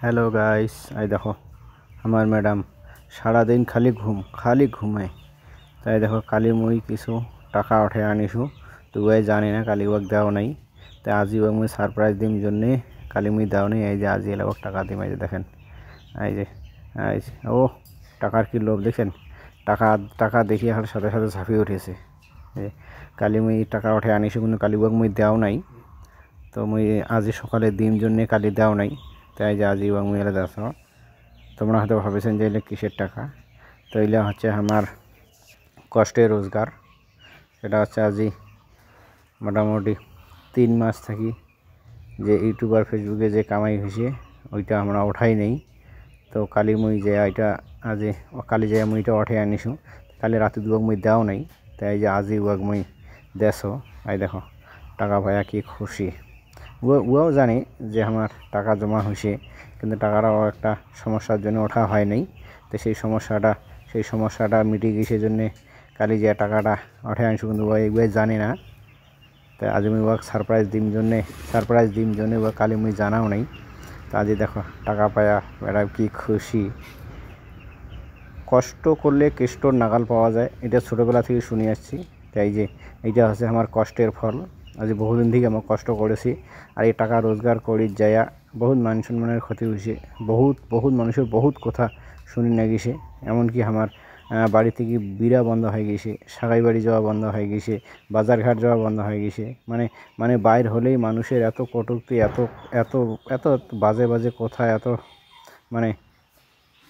Hello guys, এই দেখো আমার ম্যাডাম সারাদিন খালি ঘুমায়। তাই দেখো কালি মুই কিছু টাকা উঠে আনিছু, তো ওই জানি না কালি ওয়াক দেওয়া নাই। তাই আজি ওয়াক মুই সারপ্রাইজ দিম জন্যে কালি মুই দেওয়া নেই। এই যে আজি এলাক টাকা দিম। এই যে দেখেন, এই যে ও টাকার কি লোভ দেখেন। টাকা টাকা দেখি আর সাথে সাথে ঝাঁপিয়ে উঠেছে। কালি মুই টাকা উঠে আনিছু, কিন্তু কালি ওয়াক মুই দেওয়া নাই। তো মুই আজি সকালে দিম জন্যে কালি দেওয়া নাই। তাই যে আজি ওয়াক মুই এলে দেখো, তোমরা হয়তো ভাবেছেন যে এলে কিসের টাকা। তো এগুলো হচ্ছে আমার কষ্টের রোজগার। সেটা হচ্ছে আজি মোটামুটি 3 মাস থাকি যে ইউটিউব আর ফেসবুকে যে কামাই হয়েছে ওইটা আমরা ওঠাই নেই। তো কালি মুই যে এটা আজি কালি যে মুইটা উঠে আনিছু, কালি রাতে দুয়াক মুই দেওয়া নাই। তাই যে আজি ওয়াক মুই দেশো। এই দেখো টাকা পায়া কি খুশি। ওও জানে যে আমার টাকা জমা হয়েছে, কিন্তু টাকাটাও একটা সমস্যার জন্য ওঠা হয় নাই। তো সেই সমস্যাটা মিটে গেছে জন্যে কালি যে টাকাটা উঠে আনছু, কিন্তু ওই জানি না। তাই আজ আমি ওয়াক সারপ্রাইজ দিম জন্যে ওয়া কালি মুই জানাও নাই। তো আজি দেখো টাকা পায়া বেড়া কি খুশি। কষ্ট করলে কেষ্টর নাগাল পাওয়া যায়, এটা ছোটোবেলা থেকে শুনে আসছি। তাই যে এইটা হচ্ছে আমার কষ্টের ফল। আজ বহুদিন থেকে আমার কষ্ট করেছি, আর এই টাকা রোজগার করি যাইয়া বহুত মান সম্মানের ক্ষতি হয়েছে। বহুত মানুষের বহুত কথা শুনি না গেছে। এমনকি আমার বাড়ি থেকে বিড়া বন্ধ হয়ে গেছে, সাগাই বাড়ি যাওয়া বন্ধ হয়ে গেছে, বাজারঘাট যাওয়া বন্ধ হয়ে গেছে। মানে বাইর হলেই মানুষের এত কটূক্তি, এত এত এত বাজে কথা,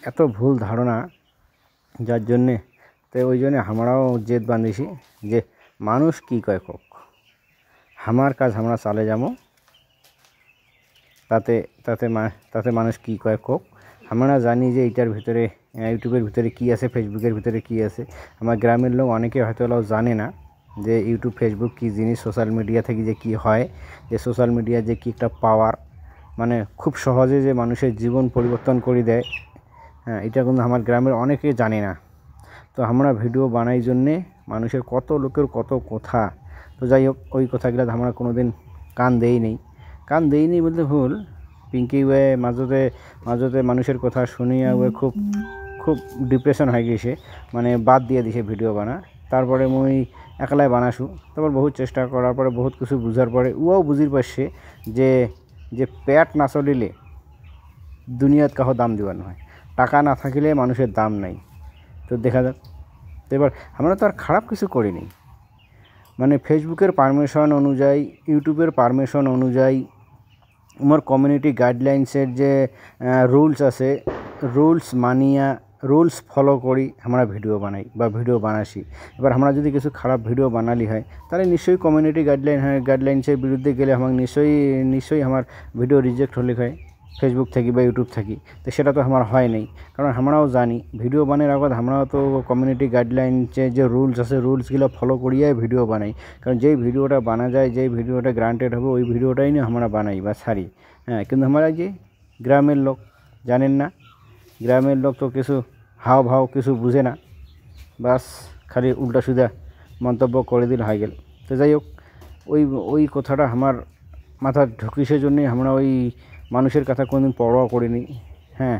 এত ভুল ধারণা, যার জন্যে তো ওই জন্যে আমরাও জেদ বাঁধিছি যে মানুষ কি কয় কোক, আমার কাজ আমরা চালে যাবো। তাতে মানুষ কি কয় কোক। আমরা জানি যে এটার ভিতরে ইউটিউবের ভিতরে কি আছে, ফেসবুকের ভিতরে কি আছে। আমার গ্রামের লোক অনেকে হয়তো জানে না যে ইউটিউব ফেসবুক কি জিনিস, সোশ্যাল মিডিয়া থেকে যে কি হয়, যে সোশ্যাল মিডিয়া যে কি একটা পাওয়ার, মানে খুব সহজে যে মানুষের জীবন পরিবর্তন করে দেয়। হ্যাঁ, এটা কিন্তু আমার গ্রামের অনেকে জানে না। তো আমরা ভিডিও বানাই জন্যে মানুষের কত লোকের কত কথা। তো যাই হোক, ওই কথাগুলো আমরা কোনো দিন কান দেইনি বলতে ভুল। পিঙ্কি ওয়ে মাঝতে মানুষের কথা শুনিয়া ওয়ে খুব ডিপ্রেশন হয়ে গেছে, মানে বাদ দিয়ে দিছে ভিডিও বানা। তারপরে মুই একলাই বানাসু। তারপর বহুত চেষ্টা করার পরে, বহুত কিছু বুঝার পরে ওও বুঝির পারছে যে পেট না চলিলে দুনিয়াত কাহো দাম দিবার নহয়, টাকা না থাকিলে মানুষের দাম নাই। তো দেখা যাক। তো এবার আমরা তো আর খারাপ কিছু করিনি। মানে ফেসবুকের পারমিশন অনুযায়ী, ইউটিউবের পারমিশন অনুযায়ী, আমার কমিউনিটি গাইডলাইন্সের যে রুলস আছে, রুলস ফলো করি আমরা ভিডিও বানাই বা ভিডিও বানাসি। এবার আমরা যদি কিছু খারাপ ভিডিও বানালি হয়, তাহলে নিশ্চয়ই কমিউনিটি গাইডলাইন্সের বিরুদ্ধে গেলে আমার নিশ্চয়ই আমার ভিডিও রিজেক্ট হলে হয় ফেসবুক থেকে বা ইউটিউব থেকে। তো সেটা তো আমার হয় নাই, কারণ আমরাও জানি ভিডিও বানানোর আগত আমরাও তো কমিউনিটি গাইডলাইন্সের যে রুলস আছে, রুলসগুলো ফলো করিয়াই ভিডিও বানাই। কারণ যেই ভিডিওটা বানা যায়, যেই ভিডিওটা গ্রান্টেড হবে, ওই ভিডিওটাই না আমরা বানাই বা ছাড়ি। হ্যাঁ, কিন্তু আমরা যে গ্রামের লোক জানেন না, গ্রামের লোক তো কিছু হাও ভাও কিছু বুঝে না, বাস খালি উল্টা সুদা মন্তব্য করে দিলে হয়ে গেল। তো যাই হোক, ওই কথাটা আমার মাথা ঢুকিসের জন্যই আমরা ওই মানুষের কথা কোনোদিন পরোয়া করিনি। হ্যাঁ,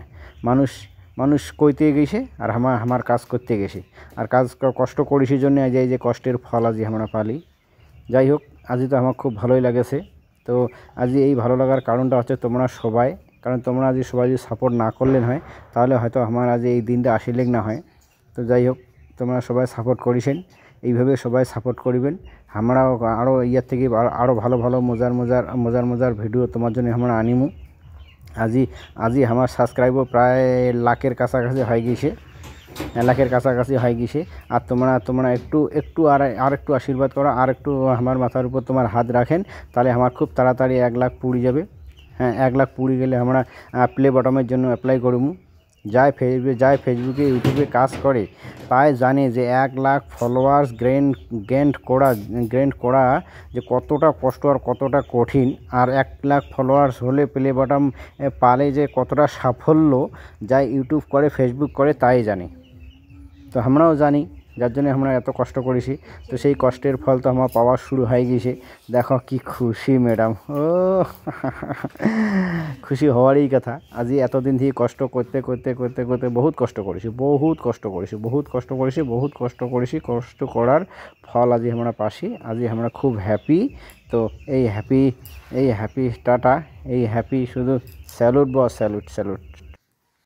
মানুষ কইতে গেছে আর আমার কাজ করতে গেছে, আর কাজ কষ্ট করিসের জন্য আজ এই যে কষ্টের ফল আজি আমরা পালি। যাই হোক, আজি তো আমার খুব ভালোই লাগেছে। তো আজি এই ভালো লাগার কারণটা হচ্ছে তোমরা সবাই, কারণ তোমরা আজি সবাই যদি সাপোর্ট না করলেন হয়, তাহলে হয়তো আমার আজি এই দিনটা আসিলেন না হয়। তো যাই হোক, তোমরা সবাই সাপোর্ট করিছেন, এইভাবে সবাই সাপোর্ট করিবেন। আমরাও আরও ইয়ার থেকে আরও ভালো মজার ভিডিও তোমার জন্য আমরা আনিমু। আজি আমার সাবস্ক্রাইবার প্রায় লাখের কাছাকাছি হয়ে গেছে, লাখের কাছাকাছি হয়ে গেছে। আর তোমরা একটু আর একটু আশীর্বাদ করো, আর একটু আমার মাথার উপর তোমার হাত রাখেন, তাহলে আমার খুব তাড়াতাড়ি 1 লাখ পুড়ে যাবে। হ্যাঁ, 1 লাখ পুড়ে গেলে আমরা প্লে বটমের জন্য অ্যাপ্লাই করবো। যাই ফেসবুকে ইউটিউবে কাজ করে তাই জানে যে 1 লাখ ফলোয়ার্স গ্রেন্ড করা যে কতটা কষ্ট আর কতটা কঠিন। আর 1 লাখ ফলোয়ার্স হলে প্লে বটম পালে যে কতটা সাফল্য, যাই ইউটিউব করে ফেসবুক করে তাই জানে। তো আমরাও জানি, যার জন্য আমরা এত কষ্ট করেছি। তো সেই কষ্টের ফল তো আমার পাওয়া শুরু হয়ে গেছে। দেখো কি খুশি ম্যাডাম, ও খুশি হওয়ারই কথা। আজি এতদিন থেকে কষ্ট করতে করতে করতে করতে বহুত কষ্ট করেছি, কষ্ট করার ফল আজি আমরা পাছি। আজি আমরা খুব হ্যাপি। তো এই হ্যাপি টাটা, এই হ্যাপি শুধু স্যালুট বস, স্যালুট।